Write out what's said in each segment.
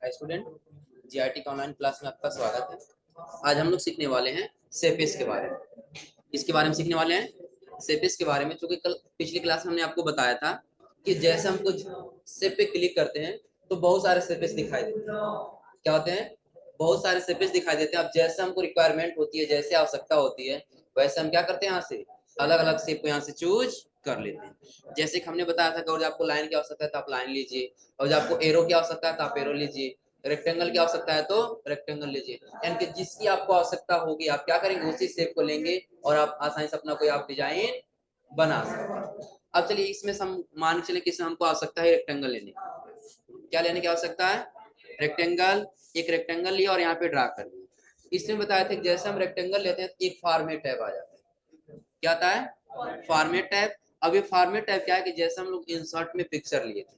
Hi student, GRT का online class में आपका स्वागत है। आज हम लोग सीखने वाले हैं सेपिस के बारे में। इसके बारे में सीखने वाले हैं सेपिस के बारे में, क्योंकि कल पिछली क्लास में हमने आपको बताया था कि जैसे हम कुछ सेप पे क्लिक करते हैं तो बहुत सारे सेपिस दिखाई देते हैं। क्या होते हैं? बहुत सारे सेपिस दिखाई देते हैं। अब जैसे हमको रिक्वायरमेंट होती है, जैसे आवश्यकता होती है, वैसे हम क्या करते हैं, यहाँ से अलग अलग सेप को यहाँ से चूज कर लेते हैं। जैसे कि हमने बताया था कि अगर आपको लाइन की आवश्यकता है तो आप लाइन लीजिए, और जब आपको एरो की आवश्यकता है तो आप एरो लीजिए, रेक्टेंगल की आवश्यकता है तो रेक्टेंगल लीजिए। यानी कि जिसकी आपको आवश्यकता होगी आप क्या करेंगे, उसी शेप को लेंगे और आप आसानी से अपना कोई आप डिजाइन बना सकते हैं। अब चलिए इसमें हम मान के चले कि हमको आवश्यकता है रेक्टेंगल लेने की। क्या लेने की आवश्यकता है? रेक्टेंगल। एक रेक्टेंगल लिया और यहाँ पे ड्रा कर दिया। इसमें बताया था कि जैसे हम रेक्टेंगल लेते हैं तो एक फॉर्मेट टैब आ जाता है। क्या आता है? Format tab. अब ये फॉर्मेट टैब क्या है कि जैसे हम लोग इंसर्ट में पिक्चर लिए थे,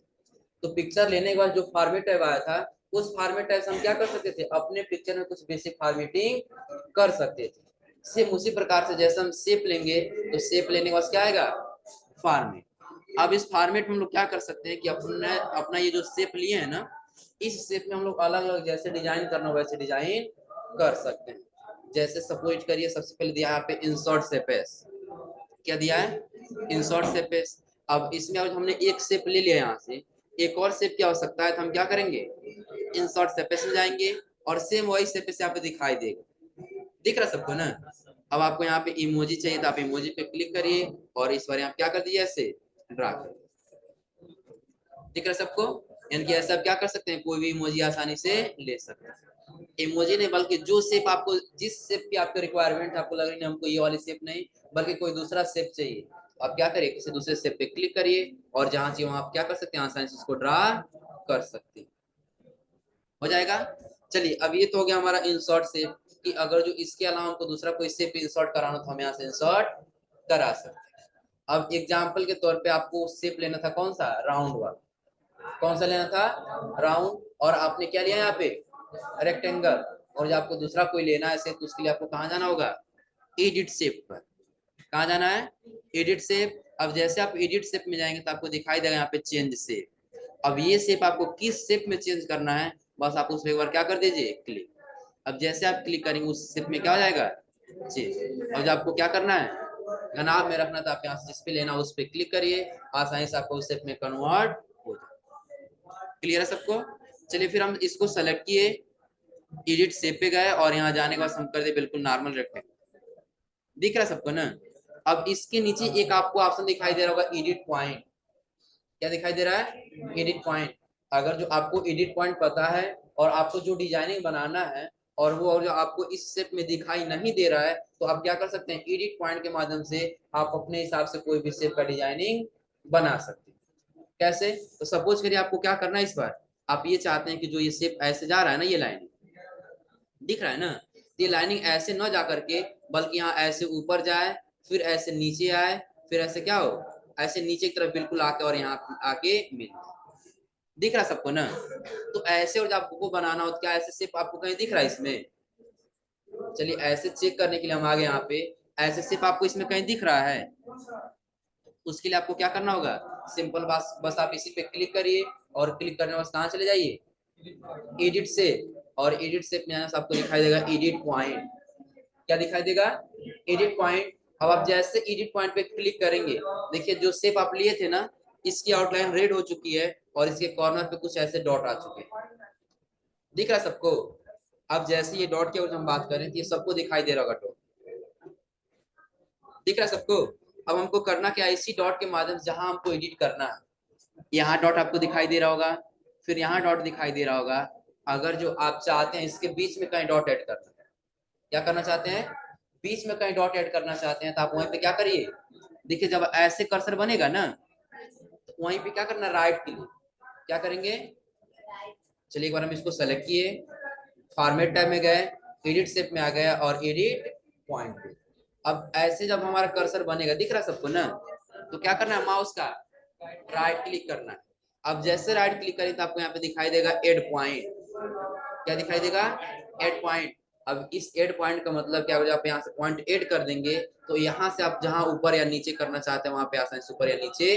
तो पिक्चर लेने के बाद जो फॉर्मेट टैब आया था, उस फॉर्मेट टैब से हम क्या कर सकते थे, अपने पिक्चर में कुछ बेसिक फॉर्मेटिंग कर सकते थे। सेम उसी प्रकार से जैसे हम शेप लेंगे तो शेप लेने के बाद क्या आएगा, फॉर्मेट। अब इस फॉर्मेट में हम लोग क्या कर सकते हैं कि अपना अपना ये जो शेप लिए हैं ना, इस शेप में हम लोग अलग अलग जैसे डिजाइन करना वैसे डिजाइन कर सकते हैं। जैसे सपोज करिए, सबसे पहले दिया है यहाँ पे इंसर्ट शेपेस। क्या दिया है? इंसर्ट शेपेस। अब इसमें अब हमने एक शेप ले लिया, यहाँ से एक और शेप की आवश्यकता है तो हम क्या करेंगे, इंसर्ट शेपेस में जाएंगे और सेम वही शेपेस यहाँ पे दिखाई देगा। दिख रहा सबको ना? अब आपको यहाँ पे इमोजी चाहिए तो आप इमोजी पे क्लिक करिए और इस बार यहाँ क्या कर दीजिए, ऐसे ड्रा कर। दिख रहा सबको? यानी कि ऐसा आप क्या कर सकते हैं, कोई भी इमोजी आसानी से ले सकते हैं। इमोजी नहीं, बल्कि जो शेप आपको, जिस शेप की आपको रिक्वायरमेंट, आपको लग रही है हमको ये वाली शेप नहीं बल्कि कोई दूसरा शेप चाहिए, आप क्या करिए, किसी दूसरे शेप पे क्लिक करिए और जहां चाहिए वहां आप क्या कर सकते हैं, आसानी से उसको ड्रा कर सकते हैं। हो जाएगा। चलिए, अब ये तो हो गया हमारा इंसर्ट शेप, कि अगर जो इसके अलावा हमको दूसरा कोई शेप इंसर्ट कराना तो हम यहाँ से इंसर्ट करा सकते हैं। अब एग्जाम्पल के तौर पे आपको शेप लेना था कौन सा, राउंड वाला। कौन सा लेना था, राउंड। और आपने क्या लिया यहाँ पे, रेक्टेंगल। और जब आपको दूसरा कोई लेना है शेप तो उसके लिए आपको कहाँ जाना होगा, एडिट शेप पर। कहाँ जाना है, एडिट शेप। अब जैसे आप एडिट शेप में जाएंगे तो आपको दिखाई देगा यहाँ पे चेंज शेप। अब ये शेप आपको किस शेप में चेंज करना है, बस आप उस पर एक बार क्या कर दीजिए, क्लिक। अब जैसे आप क्लिक करेंगे उस शेप में क्या हो जाएगा, चेंज। और जब आपको क्या करना है, घनाभ में रखना था, आप यहाँ से जिस पे लेना उस पे क्लिक करिए, आसानी से आपको उस शेप में कन्वर्ट हो जाए। क्लियर है सबको? चलिए फिर हम इसको सेलेक्ट किए, एडिट शेप पे गए और यहाँ जाने के बाद हम कर दे बिल्कुल नॉर्मल रेक्टेंगल। दिख रहा है सबको ना? अब इसके नीचे एक आपको ऑप्शन दिखाई दे रहा होगा, एडिट पॉइंट। क्या दिखाई दे रहा है, एडिट पॉइंट। अगर जो आपको एडिट पॉइंट पता है और आपको जो डिजाइनिंग बनाना है और वो और जो आपको इस शेप में दिखाई नहीं दे रहा है, तो आप क्या कर सकते हैं, एडिट पॉइंट के माध्यम से आप अपने हिसाब से कोई भी शेप का डिजाइनिंग बना सकते हैं। कैसे? तो सपोज करिए आपको क्या करना है, इस बार आप ये चाहते हैं कि जो ये शेप ऐसे जा रहा है ना, ये लाइन दिख रहा है ना, ये लाइनिंग ऐसे न जा करके बल्कि यहाँ ऐसे ऊपर जाए, फिर ऐसे नीचे आए, फिर ऐसे क्या हो, ऐसे नीचे की तरफ बिल्कुल आके और यहाँ आके मिल। दिख रहा सबको ना? तो ऐसे और जब आपको बनाना हो तो क्या ऐसे शेप आपको कहीं दिख रहा है इसमें? चलिए ऐसे चेक करने के लिए हम आ गए यहाँ पे, ऐसे शेप आपको इसमें कहीं दिख रहा है? उसके लिए आपको क्या करना होगा, सिंपल बस आप इसी पे क्लिक करिए और क्लिक करने के बाद कहाँ चले जाइए, एडिट शेप। और एडिट शेप में आपको दिखाई देगा एडिट पॉइंट। क्या दिखाई देगा, एडिट पॉइंट। अब आप जैसे एडिट पॉइंट पे क्लिक करेंगे, देखिए जो शेप आप लिए थे ना, इसकी आउटलाइन रेड हो चुकी है और इसके कॉर्नर पे कुछ ऐसे डॉट आ चुके हैं। दिख रहा है सबको? अब जैसे ये डॉट की अगर हम बात करें तो ये सबको दिखाई दे रहा होगा डॉट। दिख रहा है सबको? अब हमको करना क्या है, इसी डॉट के माध्यम से जहां हमको एडिट करना है, यहाँ डॉट आपको दिखाई दे रहा होगा, फिर यहाँ डॉट दिखाई दे रहा होगा। अगर जो आप चाहते हैं इसके बीच में कहीं डॉट ऐड करना, क्या करना चाहते हैं, बीच में कहीं डॉट ऐड करना चाहते हैं, तो आप वहीं पे क्या करिए, देखिए जब ऐसे कर्सर बनेगा ना तो वहीं पे क्या करना, राइट क्लिक। क्या करेंगे, चलिए एक बार हम इसको सेलेक्ट किए, फॉर्मेट टैब में गए, एडिट शेप में आ गया और एडिट पॉइंट पे। अब ऐसे जब हमारा कर्सर बनेगा, दिख रहा है सबको ना, तो क्या करना है, माउस का राइट क्लिक करना है। अब जैसे राइट क्लिक करें तो आपको यहाँ पे दिखाई देगा एड पॉइंट। क्या दिखाई देगा, एड पॉइंट। अब इस एड पॉइंट का मतलब क्या हो, आप यहाँ से पॉइंट ऐड कर देंगे तो यहाँ से आप जहां ऊपर या नीचे करना चाहते हैं वहां पे आसानी से ऊपर या नीचे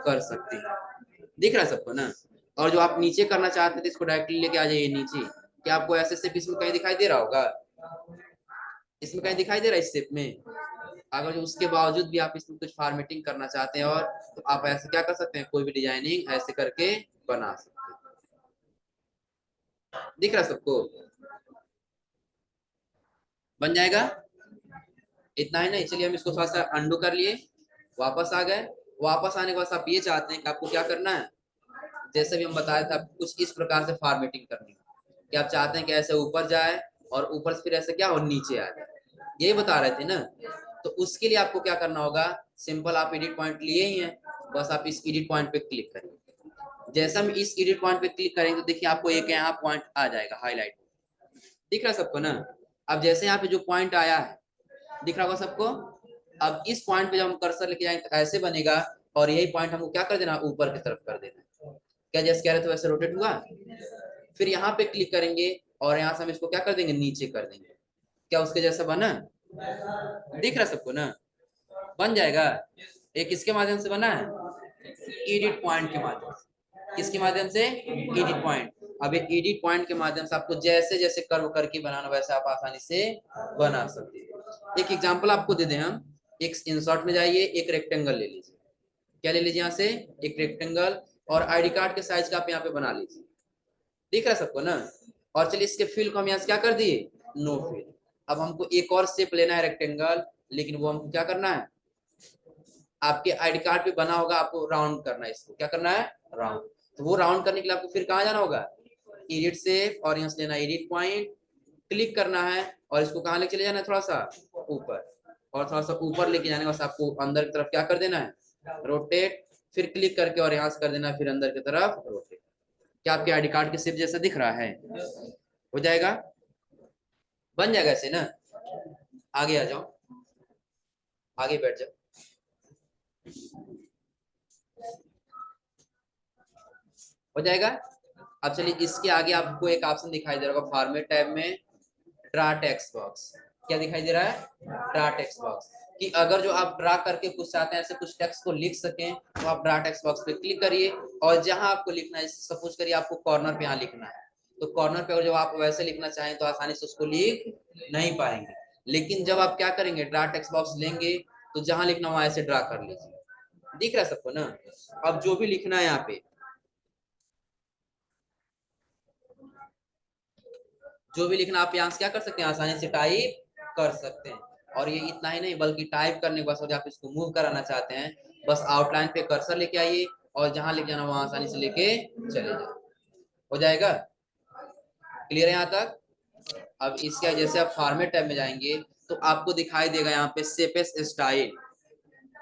कर सकते हैं। दिख रहा है सबको ना? और जो आप नीचे करना चाहते थे इसको डायरेक्टली लेके आ जाइए नीचे। क्या आपको ऐसे शेप इसमें कहीं दिखाई दे रहा होगा? इसमें कहीं दिखाई दे रहा है इस शेप में? अगर जो उसके बावजूद भी आप इसमें कुछ फॉर्मेटिंग करना चाहते हैं और तो आप ऐसे क्या कर सकते हैं, कोई भी डिजाइनिंग ऐसे करके बना सकते हैं। दिख रहा सबको? बन जाएगा। इतना ही नहीं, चलिए हम इसको थोड़ा सा अंडू कर लिए, वापस आ गए। वापस आने के बाद आप ये चाहते हैं कि आपको क्या करना है, जैसे भी हम बताया था कुछ इस प्रकार से फॉर्मेटिंग करनी है कि आप चाहते हैं कि ऐसे ऊपर जाए और ऊपर से फिर ऐसे क्या और नीचे आ जाए, यही बता रहे थे ना। तो उसके लिए आपको क्या करना होगा, सिंपल आप एडिट पॉइंट लिए ही हैं, बस आप इस एडिट पॉइंट पे क्लिक करेंगे। जैसे हम इस एडिट पॉइंट पे क्लिक करेंगे तो देखिए आपको एक यहाँ पॉइंट आ जाएगा हाईलाइट, दिख रहा है सबको ना? अब जैसे यहाँ पे जो पॉइंट आया है दिख रहा होगा सबको। अब इस पॉइंट पे जब हम कर्सर लेके जाएंगे तो ऐसे बनेगा और यही पॉइंट हमको क्या कर देना, ऊपर की तरफ कर देना। क्या जैसे कह रहे थे वैसे रोटेट हुआ। फिर यहाँ पे क्लिक करेंगे और यहाँ से हम इसको क्या कर देंगे, नीचे कर देंगे। क्या उसके जैसा बना? दिख रहा सबको ना? बन जाएगा। एक इसके माध्यम से बना है, एडिट पॉइंट के माध्यम से। किसके माध्यम से? Edit point. अब ये एडिट पॉइंट के माध्यम से आपको जैसे जैसे कर्व करके बनाना वैसे आप आसानी से बना सकते हैं। एक एग्जांपल आपको दे दें हम, एक इंसर्ट में जाइए, एक रेक्टेंगल ले लीजिए। क्या ले लीजिए यहाँ से? एक रेक्टेंगल, और आईडी कार्ड के साइज का आप यहाँ पे बना लीजिए। दिख रहा है सबको ना? और चलिए इसके फिल को हम यहाँ से क्या कर दिए, नो फिल। अब हमको एक और शेप लेना है रेक्टेंगल, लेकिन वो हमको क्या करना है, आपके आईडी कार्ड पे बना होगा, आपको राउंड करना है। इसको क्या करना है, राउंड। तो वो राउंड करने के लिए आपको फिर कहाँ जाना होगा, एडिट शेप, और यहाँ से लेना एडिट पॉइंट, क्लिक करना है और इसको कहाँ लेके चले जाना है, थोड़ा सा ऊपर, और थोड़ा सा ऊपर लेके जाने के बाद आपको अंदर की तरफ क्या कर देना है, रोटेट। फिर क्लिक करके और यहाँ से कर देना है फिर अंदर की तरफ रोटेट। क्या आपके आईडी कार्ड के शेप जैसा दिख रहा है? हो जाएगा, बन जाएगा ऐसे ना। आगे आ जाओ, आगे बैठ जाओ। हो जाएगा। अब चलिए इसके आगे आपको एक ऑप्शन दिखाई दे रहा होगा फॉर्मेट टैब में, ड्रा टेक्स्ट बॉक्स। क्या दिखाई दे रहा है, ड्रा टेक्स्ट बॉक्स। कि अगर जो आप ड्रा करके कुछ चाहते हैं, ऐसे कुछ टेक्स्ट को लिख सकें, तो आप ड्रा टेक्स्ट बॉक्स पे क्लिक करिए और जहां आपको लिखना है, सपोज करिए आपको कॉर्नर पे यहाँ लिखना है, तो कॉर्नर पे जब आप वैसे लिखना चाहें तो आसानी से उसको लिख नहीं पाएंगे। लेकिन जब आप क्या करेंगे, ड्रा टेक्स्ट बॉक्स लेंगे तो जहां लिखना वहां ऐसे ड्रा कर लीजिए। दिख रहा है सबको ना? अब जो भी लिखना है यहाँ पे, जो भी लिखना आप यहाँ से क्या कर सकते हैं, आसानी से टाइप कर सकते हैं। और ये इतना ही नहीं, बल्कि टाइप करने के बाद आप इसको मूव कराना चाहते हैं, बस आउटलाइन पे कर्सर लेके आइए और जहां लिख जाना वहां आसानी से लेके चले जाए। हो जाएगा। क्लियर है यहाँ तक? अब इसके जैसे आप फॉर्मेट टैब में जाएंगे तो आपको दिखाई देगा यहाँ पे शेपेस स्टाइल।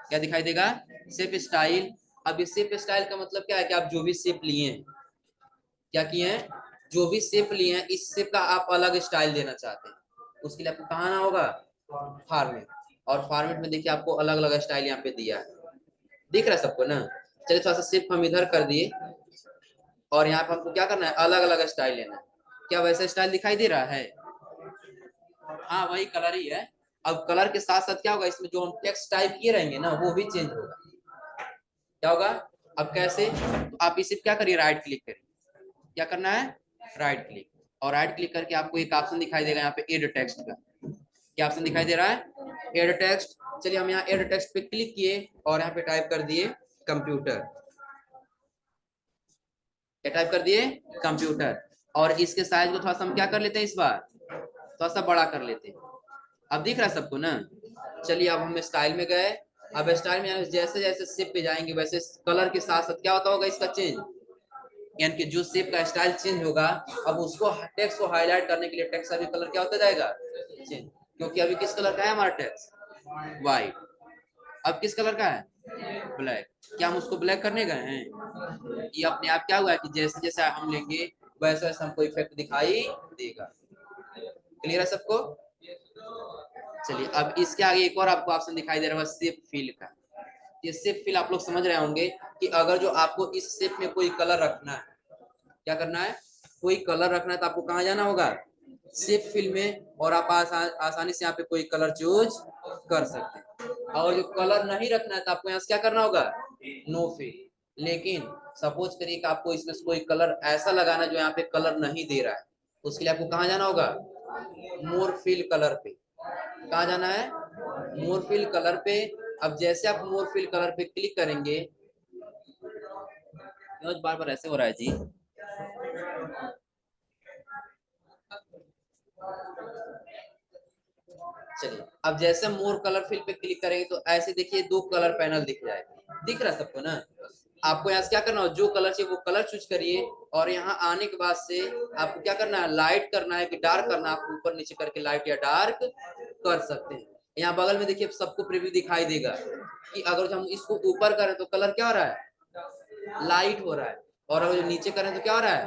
क्या दिखाई देगा, शेप स्टाइल। अब इस शेप स्टाइल का मतलब क्या है कि आप जो भी शेप लिए हैं, क्या किए हैं, जो भी शेप लिए हैं, इस शेप का आप अलग स्टाइल देना चाहते हैं, उसके लिए आपको कहाँ आना होगा, फॉर्मेट। और फॉर्मेट में देखिए आपको अलग अलग स्टाइल यहाँ पे दिया है। दिख रहा है सबको ना? चलिए थोड़ा सा शेप हम इधर कर दिए और यहाँ पे हमको क्या करना है, अलग अलग स्टाइल लेना है। क्या वैसा स्टाइल दिखाई दे रहा है? हाँ वही कलर ही है। अब कलर के साथ साथ क्या होगा, इसमें जो हम टेक्स्ट टाइप किए रहेंगे ना वो भी चेंज होगा। क्या होगा, अब कैसे, तो आप इसे क्या करिए, राइट क्लिक करिए। क्या करना है, राइट क्लिक, और राइट क्लिक करके आपको एक ऑप्शन दिखाई देगा यहाँ पे एड टेक्स्ट का। क्या ऑप्शन दिखाई दे रहा है, एड टेक्स्ट। चलिए हम यहाँ एड टेक्स्ट पे क्लिक किए और यहाँ पे टाइप कर दिए कंप्यूटर। क्या टाइप कर दिए, कंप्यूटर। और इसके साइज को थोड़ा सा हम क्या कर लेते हैं, इस बार थोड़ा सा बड़ा कर लेते हैं। अब दिख रहा है सबको ना? चलिए अब हम स्टाइल में गए। अब स्टाइल में जैसे जैसे शेप पे जाएंगे वैसे कलर के साथ साथ क्या होता होगा इसका चेंज, यानी कि जो शेप का स्टाइल चेंज होगा, अब उसको टेक्स्ट को हाईलाइट करने के लिए टेक्स्ट का भी कलर क्या होता जाएगा, चेंज। क्योंकि अभी किस कलर का है हमारा टेक्स्ट, व्हाइट। अब किस कलर का है, ब्लैक। क्या हम उसको ब्लैक करने गए हैं, ये अपने आप क्या हुआ है कि जैसे जैसे हम लेंगे वैसे वैसे हमको इफेक्ट दिखाई देगा। क्लियर है सबको? चलिए अब इसके आगे एक और आपको ऑप्शन दिखाई दे रहा है शेप फिल का। ये शेप फिल आप लोग समझ रहे होंगे कि अगर जो आपको इस शेप में कोई कलर रखना है, क्या करना है, कोई कलर रखना है तो आपको कहाँ जाना होगा, शेप फिल में, और आप आसानी से यहाँ पे कोई कलर चूज कर सकते हैं। और जो कलर नहीं रखना है तो आपको यहाँ से क्या करना होगा, नो फिल। लेकिन सपोज करिए कि आपको इसमें से कोई कलर ऐसा लगाना जो यहाँ पे कलर नहीं दे रहा है, उसके लिए आपको कहाँ जाना होगा, मोर फिल कलर पे। कहाँ जाना है, मोर फिल कलर पे। अब जैसे आप मोर फिल कलर पे क्लिक करेंगे, बार बार ऐसे हो रहा है जी। चलिए, अब जैसे मोर कलर फिल पे क्लिक करेंगे तो ऐसे देखिए दो कलर पैनल दिख जाएगा, दिख रहा है सबको ना। आपको यहाँ से क्या करना हो, जो कलर चाहिए वो कलर चूज करिए, और यहाँ आने के बाद से आपको क्या करना है, लाइट करना है कि डार्क करना है। आप ऊपर नीचे करके लाइट या डार्क कर सकते हैं। यहाँ बगल में देखिए सबको प्रीव्यू दिखाई देगा कि अगर हम इसको ऊपर करें तो कलर क्या हो रहा है, लाइट हो रहा है, और अगर नीचे करें तो क्या हो रहा है,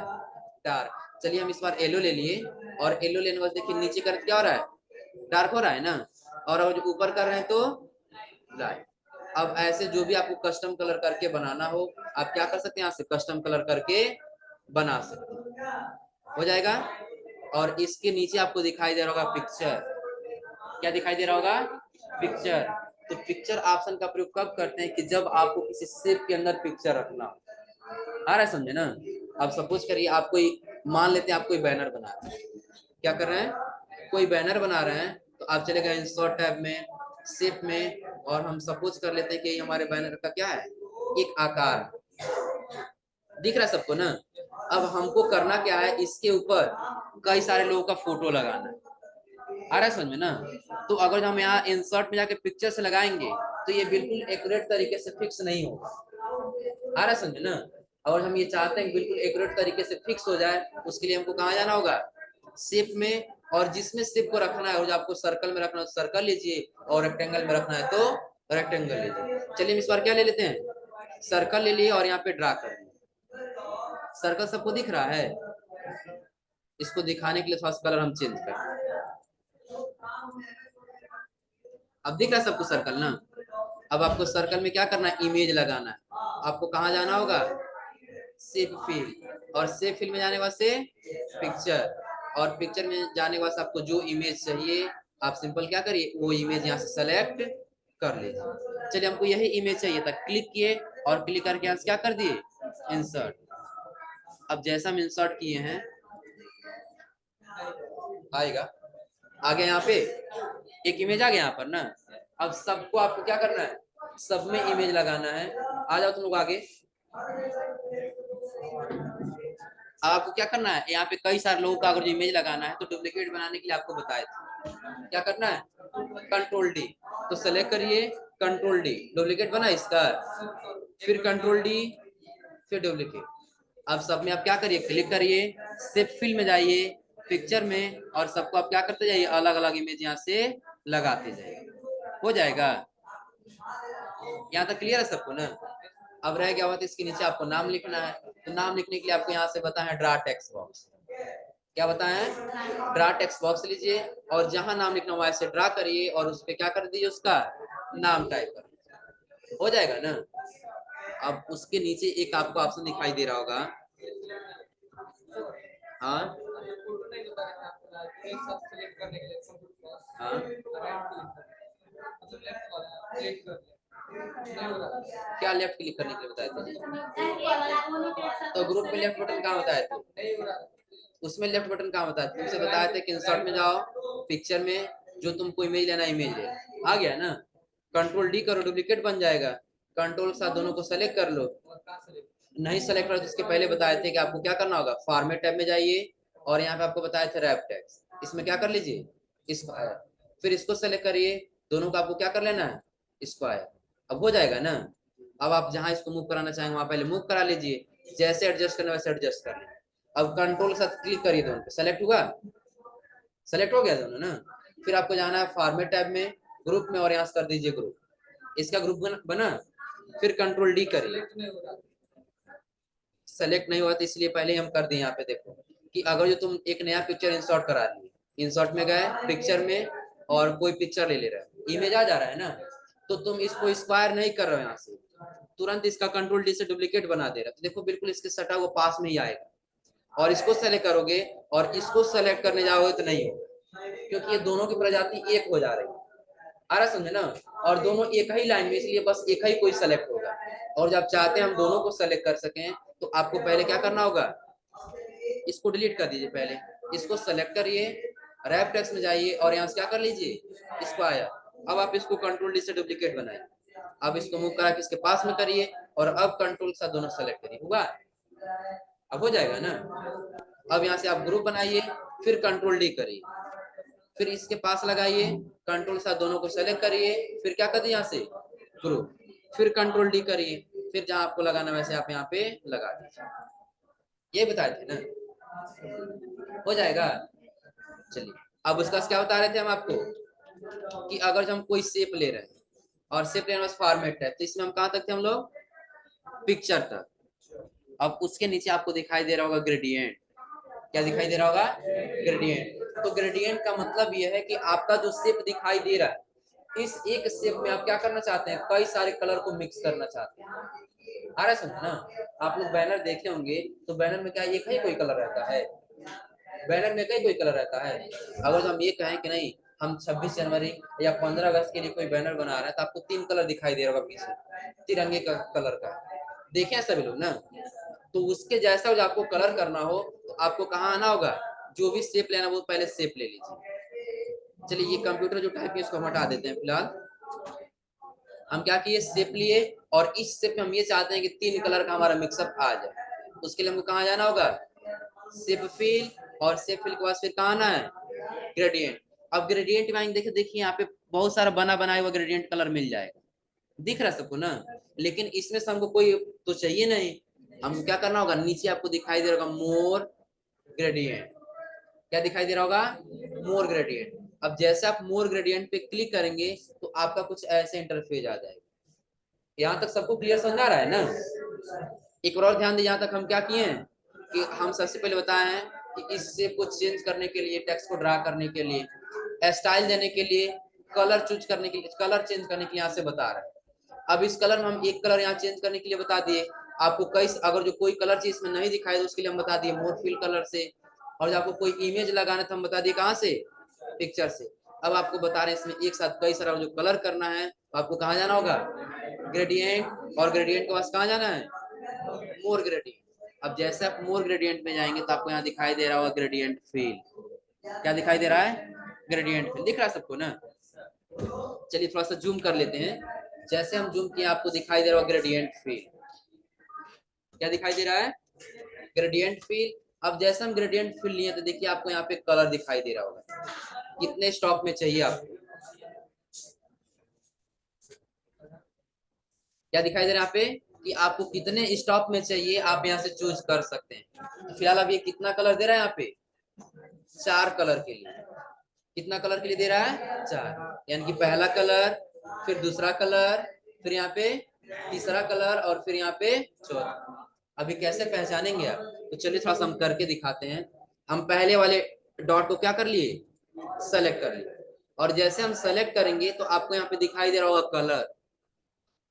डार्क। चलिए हम इस बार येलो ले लिए, और येलो लेने के बाद देखिए नीचे करें तो क्या हो रहा है, डार्क हो रहा है ना, और अगर जो ऊपर कर रहे हैं तो लाइट। अब ऐसे जो भी आपको कस्टम कलर करके बनाना हो, आप क्या कर सकते हैं, यहाँ से कस्टम कलर करके बना सकते हैं, हो जाएगा। और इसके नीचे आपको दिखाई दे रहा होगा पिक्चर, क्या दिखाई दे रहा होगा, पिक्चर। तो पिक्चर ऑप्शन का प्रयोग कब करते हैं, कि जब आपको किसी शेप के अंदर पिक्चर रखना हो। आ रहा है समझे ना। अब सपोज करिए आप कोई, मान लेते हैं आप कोई बैनर बना रहे हैं, क्या कर रहे हैं, कोई बैनर बना रहे हैं, तो आप चले गए इंसर्ट टैब में, शेप में, और हम सपोज कर लेते हैं कि हमारे बैनर का क्या है, एक आकार दिख रहा है सबको ना। अब हमको करना क्या है, इसके ऊपर कई सारे लोगों का फोटो लगाना है। आ रहा है समझ में ना। तो अगर हम यहाँ इंसर्ट में जाके पिक्चर से लगाएंगे तो ये बिल्कुल एक्यूरेट तरीके से फिक्स नहीं होगा। आ रहा है समझ में ना। अगर हम ये चाहते हैं बिल्कुल एक्यूरेट तरीके से फिक्स हो जाए, उसके लिए हमको कहाँ जाना होगा, शेप में, और जिसमें शेप को रखना है, जो आपको सर्कल में रखना है सर्कल लीजिए, और रेक्टेंगल में रखना है तो रेक्टेंगल लीजिए। चलिए हम इस बार क्या ले लेते हैं, सर्कल ले लिए, और यहाँ पे ड्रा कर दिए। सर्कल सबको दिख रहा है, इसको दिखाने के लिए थोड़ा सा कलर हम चेंज करें। अब दिख रहा है सबको सर्कल ना। अब आपको सर्कल में क्या करना है, इमेज लगाना है। आपको कहाँ जाना होगा, शेप फिल, और शेप फिल में जाने के बाद से पिक्चर, और पिक्चर में जाने के बाद आपको जो इमेज चाहिए आप सिंपल क्या करिए, वो इमेज यहाँ से सेलेक्ट कर लीजिए। चलिए हमको यही इमेज चाहिए था, क्लिक किए, और क्लिक करके यहाँ से क्या कर दिए, इंसर्ट। अब जैसा हम इंसर्ट किए हैं आएगा, आगे यहाँ पे एक इमेज आ गया यहाँ पर ना। अब सबको आपको क्या करना है, सब में इमेज लगाना है। आ जाओ तुम लोग आगे। आपको क्या करना है, यहाँ पे कई सारे लोगों का अगर जो इमेज लगाना है तो डुप्लीकेट बनाने के लिए आपको बताए थे क्या करना है, कंट्रोल डी। तो सेलेक्ट करिए, कंट्रोल डी, डुप्लीकेट बना इसका, फिर कंट्रोल डी, फिर डुप्लीकेट। अब सब में आप क्या करिए, क्लिक करिए, शेप फिल में जाइए, पिक्चर में, और सबको आप क्या करते जाइए, अलग अलग इमेज यहाँ से लगाते जाइए, हो जाएगा। यहाँ तक क्लियर है सबको ना। अब रह गया बात, इसके नीचे आपको नाम लिखना है। तो नाम लिखने के लिए आपको यहाँ से बताया ड्रा टेक्स्ट बॉक्स, क्या बताया, ड्रा टेक्स्ट बॉक्स लीजिए, और जहां नाम लिखना हुआ ऐसे ड्रा करिए, और उस पर क्या कर दीजिए, उसका नाम टाइप कर, हो जाएगा ना। अब उसके नीचे एक आपको ऑप्शन दिखाई दे रहा होगा, हाँ हाँ, क्या लेफ्ट क्लिक करने के लिए बताए थे, तो ग्रुप में लेफ्ट बटन कहाँ बताए थे, उसमें लेफ्ट बटन कहाँ बताए थे, तुमसे बताए थे कि इंसर्ट में जाओ, पिक्चर में जो तुमको इमेज लेना इमेज ले, आ गया ना। कंट्रोल डी करो, डुप्लीकेट बन जाएगा। कंट्रोल के साथ दोनों को सेलेक्ट कर लो, नहीं सेलेक्ट करो तो उसके पहले बताए थे कि आपको क्या करना होगा, फॉर्मेट टैब में जाइए, और यहाँ पे आपको बताए थे रैप टेक्स्ट, इसमें क्या कर लीजिए, स्क्वायर, फिर इसको सेलेक्ट करिए, दोनों का आपको क्या कर लेना है, स्क्वायर। अब हो जाएगा ना। अब आप जहां इसको मूव कराना चाहेंगे वहां पहले मूव करा लीजिए, जैसे एडजस्ट करना वैसे एडजस्ट कर लीजिए। अब कंट्रोल के साथ क्लिक करिए, दोनों पे सेलेक्ट हुआ, सेलेक्ट हो गया दोनों ना। फिर आपको जाना है फॉर्मेट टैब में, ग्रुप में, और यहाँ से कर दीजिए ग्रुप, इसका ग्रुप बना, फिर कंट्रोल डी करिए, सेलेक्ट नहीं हुआ तो इसलिए पहले हम कर दिए। यहाँ पे देखो कि अगर जो तुम एक नया पिक्चर इंसर्ट करा लिए, इंसर्ट में गए पिक्चर में, और कोई पिक्चर ले रहे, इमेज आ जा रहा है ना, तो तुम इसको स्क्वायर नहीं कर रहे हो, यहाँ से तुरंत इसका कंट्रोल डी से डुप्लीकेट बना दे रहा है, तो देखो बिल्कुल इसके सटा वो पास में ही आएगा। और इसको सेलेक्ट करोगे और इसको सेलेक्ट करने जाओगे तो नहीं होगा, क्योंकि ये दोनों की प्रजाति एक हो जा रही है। आ रहा समझे ना। और दोनों एक ही लाइन में, इसलिए बस एक ही कोई सेलेक्ट होगा। और जब चाहते हैं हम दोनों को सेलेक्ट कर सकें तो आपको पहले क्या करना होगा, इसको डिलीट कर दीजिए, पहले इसको सेलेक्ट करिए, रैप टेक्स्ट में जाइए और यहाँ से क्या कर लीजिए, इसको आया। अब आप इसको कंट्रोल डी से डुप्लीकेट बनाइए, अब इसको मूव करा के इसके पास में करिए और अब कंट्रोल के साथ दोनों सेलेक्ट करिए, हुआ, अब हो जाएगा ना। अब यहाँ से आप ग्रुप बनाइए, फिर कंट्रोल डी करिए, फिर इसके पास लगाइए, कंट्रोल के साथ दोनों को सेलेक्ट करिए, फिर क्या कर दिए यहाँ से ग्रुप, फिर कंट्रोल डी करिए, फिर जहां आपको लगाना वैसे आप यहाँ पे लगा दीजिए। ये बताए थे ना, हो जाएगा। चलिए अब उसका क्या बता रहे थे हम आपको कि अगर हम कोई शेप ले रहे हैं और शेप लेने वाला फॉर्मेट है, तो इसमें हम कहाँ तक थे हम लोग, पिक्चर तक। अब उसके नीचे आपको दिखाई दे रहा होगा ग्रेडियंट, क्या दिखाई दे रहा होगा, ग्रेडियंट। तो ग्रेडियंट का मतलब यह है कि आपका जो शेप दिखाई दे रहा है, इस एक शेप में आप क्या करना चाहते हैं, कई सारे कलर को मिक्स करना चाहते हैं। आ रहा समझ ना, आप लोग बैनर देखे होंगे तो बैनर में क्या एक ही कोई कलर रहता है, बैनर में कई कोई कलर रहता है। अगर हम ये कहें कि नहीं हम 26 जनवरी या 15 अगस्त के लिए कोई बैनर बना रहे हैं, तो आपको 3 कलर दिखाई दे रहा होगा पीछे, तिरंगे का कलर का, देखे हैं सभी लोग ना। तो उसके जैसा जो आपको कलर करना हो तो आपको कहाँ आना होगा, जो भी शेप लेना वो पहले शेप ले लीजिए। चलिए ये कंप्यूटर जो टाइप है इसको हम हटा देते हैं फिलहाल। हम क्या किए, शेप लिए और इस शेप में हम ये चाहते हैं कि 3 कलर का हमारा मिक्सअप आ जाए। उसके लिए हमको कहाँ जाना होगा, शेप फिल, और शेप फिल के बाद फिर कहाँ आना है, ग्रेडियंट। अब ग्रेडियंट में देखिए, देखिए यहाँ पे बहुत सारा बना बनाया हुआ ग्रेडियंट कलर मिल जाएगा, दिख रहा है सबको ना। लेकिन इसमें से हमको कोई तो चाहिए नहीं, हमको क्या करना होगा, नीचे आपको दिखाई दे रहा होगा मोर ग्रेडियंट, क्या दिखाई दे रहा होगा, मोर ग्रेडियंट। अब जैसे आप मोर ग्रेडियंट पे क्लिक करेंगे तो आपका कुछ ऐसे इंटरफेस आ जाएगा। यहाँ तक सबको क्लियर समझ आ रहा है ना। एक और ध्यान दे, यहाँ तक हम क्या किए हैं कि हम सबसे पहले बताए हैं कि इस शेप को चेंज करने के लिए, टेक्स्ट को ड्रा करने के लिए, स्टाइल देने के लिए, कलर चूज करने के लिए, कलर चेंज करने के लिए यहाँ से बता रहे हैं। अब इस कलर में हम एक कलर यहाँ चेंज करने के लिए बता दिए आपको, कई अगर जो कोई कलर चीज इसमें नहीं दिखाई तो उसके लिए हम बता दिए मोर फिल कलर से। और जब आपको कोई इमेज लगाना था हम बता दिए कहाँ से, पिक्चर से। अब आपको बता रहे हैं इसमें एक साथ कई सारा जो कलर करना है तो आपको कहाँ जाना होगा, ग्रेडियंट, और ग्रेडियंट के पास कहाँ जाना है, मोर ग्रेडियंट। अब जैसे आप मोर ग्रेडियंट में जाएंगे तो आपको यहाँ दिखाई दे रहा होगा ग्रेडियंट फील, क्या दिखाई दे रहा है, ग्रेडियंट फील, दिख रहा है सबको ना। चलिए थोड़ा सा जूम कर लेते हैं, जैसे हम जूम किए आपको दिखाई दे रहा होगा ग्रेडियंट फील, क्या दिखाई दे रहा है, ग्रेडियंट फील। अब जैसे हम ग्रेडियंट फील लिए तो देखिए आपको यहाँ पे कलर दिखाई दे रहा होगा, कितने स्टॉप में चाहिए आपको, क्या दिखाई दे रहा है यहाँ पे कि आपको कितने स्टॉप में चाहिए, आप यहाँ से चूज कर सकते हैं। फिलहाल अब ये कितना कलर दे रहा है यहाँ पे, 4 कलर के लिए, कितना कलर के लिए दे रहा है, 4, यानी कि पहला कलर, फिर दूसरा कलर, फिर यहाँ पे तीसरा कलर, और फिर यहाँ पे चौथा। अभी कैसे पहचानेंगे आप, तो चलिए थोड़ा सा हम करके दिखाते हैं। हम पहले वाले डॉट को क्या कर लिए, सेलेक्ट कर लिए, और जैसे हम सेलेक्ट करेंगे तो आपको यहाँ पे दिखाई दे रहा होगा कलर,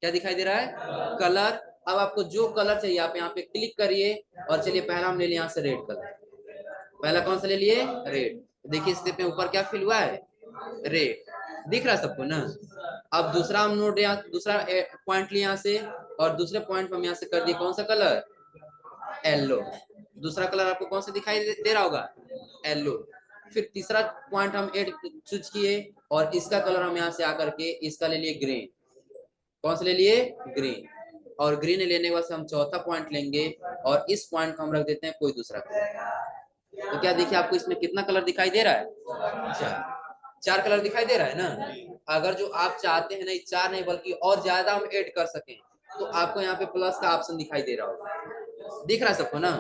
क्या दिखाई दे रहा है, कलर। अब आपको जो कलर चाहिए आप यहाँ पे क्लिक करिए, और चलिए पहला हम ले लिए यहाँ से रेड कलर, पहला कौन सा ले लिए, रेड। देखिए इसके पे ऊपर क्या फिल हुआ है, रेड, दिख रहा है सबको ना। अब दूसरा हम नोट यहाँ, दूसरा पॉइंट लिया यहाँ से, और दूसरे पॉइंट पर हम यहाँ से कर दिए कौन सा कलर, येलो। दूसरा कलर आपको कौन सा दिखाई दे रहा होगा, येलो। फिर तीसरा पॉइंट हम एड चूज किए, और इसका कलर हम यहाँ से आकर के इसका ले लिए ग्रीन, कौन सा ले लिए, ग्रीन। और ग्रीन लेने के बाद हम चौथा पॉइंट लेंगे, और इस पॉइंट को हम रख देते हैं कोई दूसरा कलर। तो क्या देखिए आपको इसमें कितना कलर दिखाई दे रहा है, 4 कलर दिखाई दे रहा है ना। अगर जो आप चाहते हैं नहीं 4 नहीं बल्कि और ज्यादा हम ऐड कर सकें तो आपको यहाँ पे प्लस का ऑप्शन दिखाई दे रहा होगा, दिख रहा है सबको ना।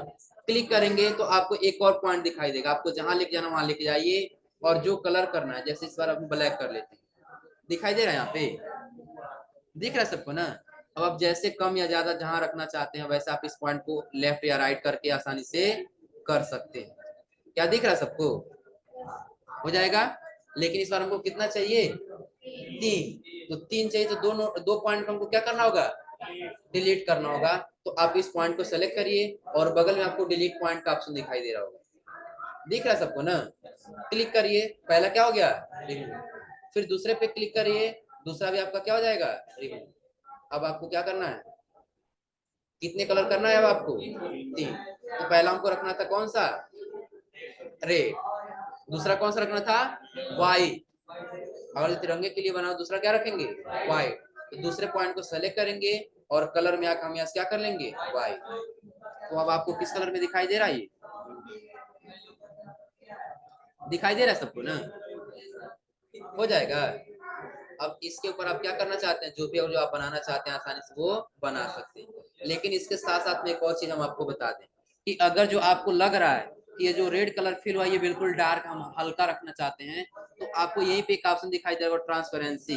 क्लिक करेंगे तो आपको एक और पॉइंट दिखाई देगा, आपको जहां लेके जाना वहां लेके जाइए, और जो कलर करना है, जैसे इस बार हम ब्लैक कर लेते हैं, दिखाई दे रहा है यहाँ पे, दिख रहा है सबको ना। अब आप जैसे कम या ज्यादा जहां रखना चाहते हैं वैसे आप इस पॉइंट को लेफ्ट या राइट करके आसानी से कर सकते हैं। क्या दिख रहा है सबको, हो जाएगा। लेकिन इस बार हमको कितना चाहिए, 3, तो 3 चाहिए तो दो पॉइंट हमको क्या करना होगा, डिलीट करना होगा। तो आप इस पॉइंट को सेलेक्ट करिए, और बगल में आपको डिलीट पॉइंट का ऑप्शन दिखाई दे रहा होगा, दिख रहा है सबको ना। क्लिक करिए, पहला क्या हो गया, फिर दूसरे पे क्लिक करिए, दूसरा भी आपका क्या हो जाएगा, रिमूव। अब आपको क्या करना है, कितने कलर करना है अब आपको, 3। तो पहला हमको रखना था कौन सा, रेड। दूसरा कौन सा रखना था, व्हाइट। अगर तिरंगे के लिए बनाओ दूसरा क्या रखेंगे, व्हाइट। तो दूसरे पॉइंट को सेलेक्ट करेंगे और कलर में आकर हम यहाँ क्या कर लेंगे, व्हाइट। तो अब आपको किस कलर में दिखाई दे रहा है, ये दिखाई दे रहा है सबको ना, हो जाएगा। अब इसके ऊपर आप क्या करना चाहते हैं, जो भी और जो आप बनाना चाहते हैं आसानी से वो बना सकते हैं। लेकिन इसके साथ साथ में एक और चीज हम आपको बता दें कि अगर जो आपको लग रहा है कि ये जो रेड कलर फिल हुआ ये बिल्कुल डार्क, हम हल्का रखना चाहते हैं, तो आपको यहीं पे एक ऑप्शन दिखाई दे रहा होगा, ट्रांसपेरेंसी।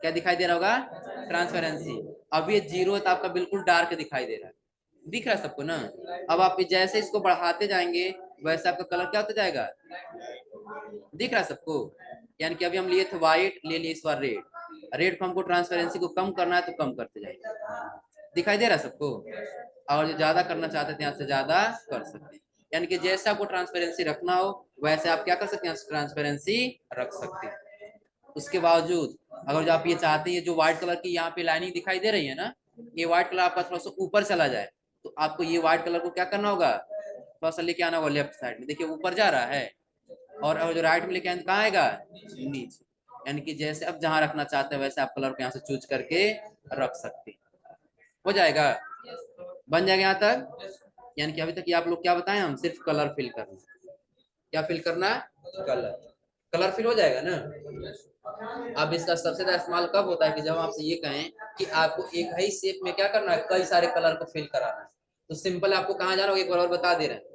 क्या दिखाई दे रहा होगा, ट्रांसपेरेंसी। अब ये 0 है तो आपका बिल्कुल डार्क दिखाई दे रहा है, दिख रहा है सबको ना। अब आप जैसे इसको बढ़ाते जाएंगे वैसे आपका कलर क्या होता जाएगा, दिख रहा है सबको। यानी कि अभी हम लिए थे व्हाइट, ले लिए इस बार रेड। रेड को हमको ट्रांसपेरेंसी को कम करना है तो कम करते जाएंगे, दिखाई दे रहा है सबको। और जो ज्यादा करना चाहते थे यहाँ से ज्यादा कर सकते हैं। यानी कि जैसे आपको ट्रांसपेरेंसी रखना हो वैसे आप क्या कर सकते हैं, ट्रांसपेरेंसी रख सकते हैं। उसके बावजूद अगर जो आप ये चाहते हैं जो व्हाइट कलर की यहाँ पे लाइनिंग दिखाई दे रही है ना, ये व्हाइट कलर आपका थोड़ा सा ऊपर चला जाए, तो आपको ये व्हाइट कलर को क्या करना होगा, थोड़ा सा लेके आना होगा लेफ्ट साइड में। देखिए ऊपर जा रहा है, और जो राइट में लेके आए कहाँ आएगा, नीचे। यानी कि जैसे अब जहां रखना चाहते हैं वैसे आप कलर को यहाँ से चूज करके रख सकते हैं, हो जाएगा, बन जाएगा यहाँ तक। यानी कि अभी तक ये आप लोग क्या बताएं, हम सिर्फ कलर फिल करना, क्या फिल करना, कलर। कलर फिल हो जाएगा ना। अब इसका सबसे ज्यादा इस्तेमाल कब होता है कि जब आपसे ये कहें कि आपको एक ही शेप में क्या करना है, कई सारे कलर को फिल कराना है। तो सिंपल आपको कहाँ जाना होगा, एक बार और बता दे रहे हैं।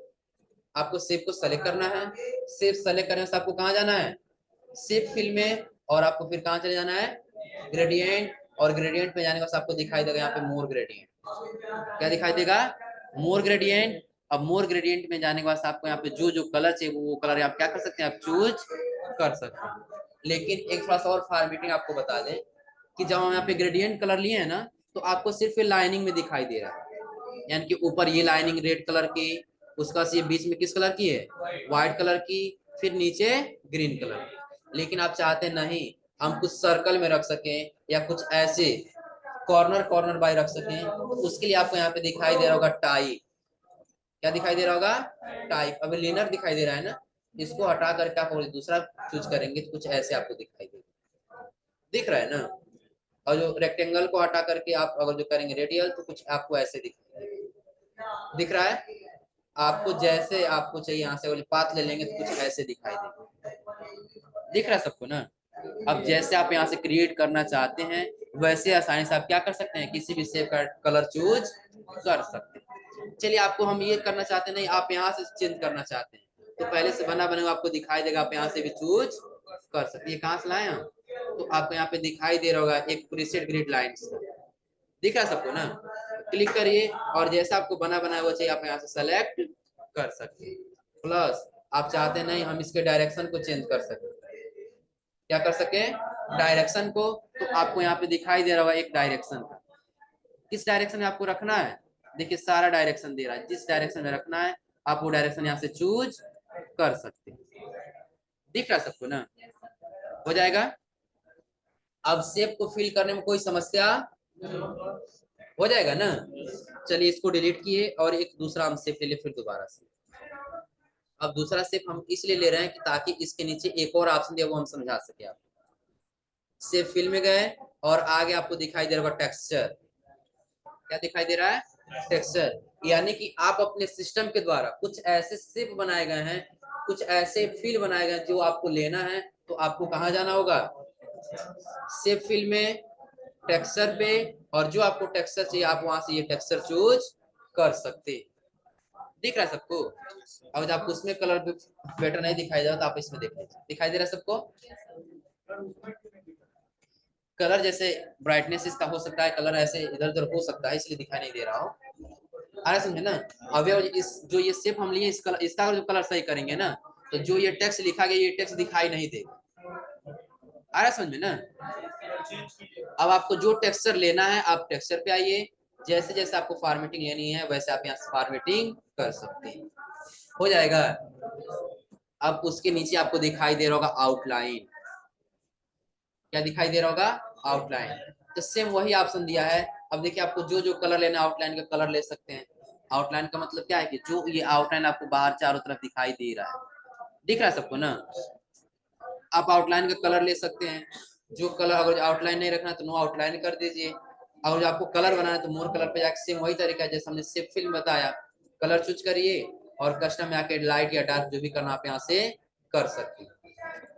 आपको शेप को सेलेक्ट करना है, शेप सेलेक्ट करने से आपको कहाँ जाना है, शेप फिल में। और आपको फिर कहाँ चले जाना है, ग्रेडियंट। और ग्रेडियंट में जाने के बाद आपको दिखाई देगा यहाँ पे मोर ग्रेडियंट, क्या दिखाई देगा, मोर ग्रेडियंट। अब मोर ग्रेडियंट में जाने के बाद आपको यहाँ पे जो जो कलर चाहिए वो कलर आप क्या कर सकते हैं, आप चूज कर सकते हैं। लेकिन एक थोड़ा सा और फॉर्मेटिंग आपको बता दें कि जब हम यहाँ पे ग्रेडियंट कलर लिए हैं ना, तो आपको सिर्फ लाइनिंग में दिखाई दे रहा है। यानी कि ऊपर ये लाइनिंग रेड कलर की, उसका ये बीच में किस कलर की है, व्हाइट कलर की, फिर नीचे ग्रीन कलर की। लेकिन आप चाहते नहीं हम कुछ सर्कल में रख सकें या कुछ ऐसे कॉर्नर कॉर्नर बाय रख सकें, तो उसके लिए आपको यहाँ पे दिखाई दे रहा होगा टाइप। क्या दिखाई दे रहा होगा, टाइप। अभी लिनर दिखाई दे रहा है ना, इसको हटा करके आप दूसरा चूज करेंगे तो कुछ ऐसे आपको दिखाई देगा, दिख रहा है ना। और जो रेक्टेंगल को हटा करके आप अगर जो करेंगे रेडियल तो कुछ आपको ऐसे दिखाई देगा, दिख रहा है। आपको जैसे आपको चाहिए यहाँ से पाथ ले लेंगे तो कुछ ऐसे दिखाई देगा, दिख रहा है सबको ना। अब जैसे आप यहाँ से क्रिएट करना चाहते हैं वैसे आसानी से आप क्या कर सकते हैं, किसी भी शेप का कलर चूज कर सकते हैं। चलिए आपको हम ये करना चाहते हैं, नहीं आप यहाँ से चेंज करना चाहते हैं तो पहले से बना बना आपको दिखाई देगा, आप यहाँ से भी चूज कर सकते हैं। कहाँ से लाए हम, तो आपको यहाँ पे दिखाई दे रहा होगा एक प्रीसेट ग्रिड लाइन्स, दिख रहा है सबको ना। क्लिक करिए और जैसा आपको बना बनाया वो चाहिए आप यहाँ से सेलेक्ट कर सकते हैं। प्लस आप चाहते नहीं हम इसके डायरेक्शन को चेंज कर सकते, क्या कर सके, डायरेक्शन को। तो आपको यहाँ पे दिखाई दे रहा होगा एक डायरेक्शन का, किस डायरेक्शन में आपको रखना है, देखिए सारा डायरेक्शन दे रहा है, जिस डायरेक्शन में रखना है आप वो डायरेक्शन यहाँ से चूज कर सकते हैं, दिख रहा है सबको ना, हो जाएगा। अब शेप को फिल करने में कोई समस्या, हो जाएगा ना। चलिए इसको डिलीट किए और एक दूसरा हम शेप ले ले फिर दोबारा से। अब दूसरा शेप हम इसलिए ले रहे हैं कि ताकि इसके नीचे एक और ऑप्शन दिया वो हम समझा सके आप। शेप फिल में गए और आगे आपको दिखाई दे रहा होगा टेक्सचर, क्या दिखाई दे रहा है, टेक्सचर। यानी कि आप अपने सिस्टम के द्वारा कुछ ऐसे शेप बनाए गए हैं, कुछ ऐसे फील बनाए गए जो आपको लेना है, तो आपको कहाँ जाना होगा, शेप फिल में, टेक्सचर पे। और जो आपको टेक्सचर चाहिए आप वहां से ये टेक्सचर चूज कर सकते, दिख रहा है सबको। अब जब आपको उसमें कलर बेटर नहीं दिखाई दे रहा तो आप इसमें देख लीजिए, दिखाई दे रहा है सबको। कलर जैसे ब्राइटनेस इसका हो सकता है, कलर ऐसे इधर उधर हो सकता है इसलिए दिखाई नहीं दे रहा हो, आ रहा समझे ना। अब इस जो ये शेप हम लिए इस कलर, इसका जो कलर सही करेंगे ना तो जो ये टेक्स्ट लिखा गया ये टेक्स्ट दिखाई नहीं देगा, आ रहा समझ में ना। अब आपको जो टेक्सचर लेना है आप टेक्सचर पे आइए, जैसे जैसे आपको फॉर्मेटिंग लेनी है वैसे आप यहाँ से फॉर्मेटिंग कर सकते हैं, हो जाएगा। अब उसके नीचे आपको दिखाई दे रहा होगा आउटलाइन, क्या दिखाई दे रहा होगा, आउटलाइन। तो सेम वही ऑप्शन दिया है। अब देखिए आपको जो जो कलर लेना है आउटलाइन का कलर ले सकते हैं। आउटलाइन का मतलब क्या है कि जो ये आउटलाइन आपको बाहर चारों तरफ दिखाई दे रहा है, दिख रहा है सबको ना, आप आउटलाइन का कलर ले सकते हैं। जो कलर अगर आउटलाइन नहीं रखना तो नो आउटलाइन कर दीजिए। अगर आपको कलर बनाना है तो मोर कलर पे जाके सेम वही तरीका है जैसे हमने सेप फिल बताया, कलर चूज करिए और कस्टम में आके लाइट या डार्क जो भी करना आप यहाँ से कर सकते हैं।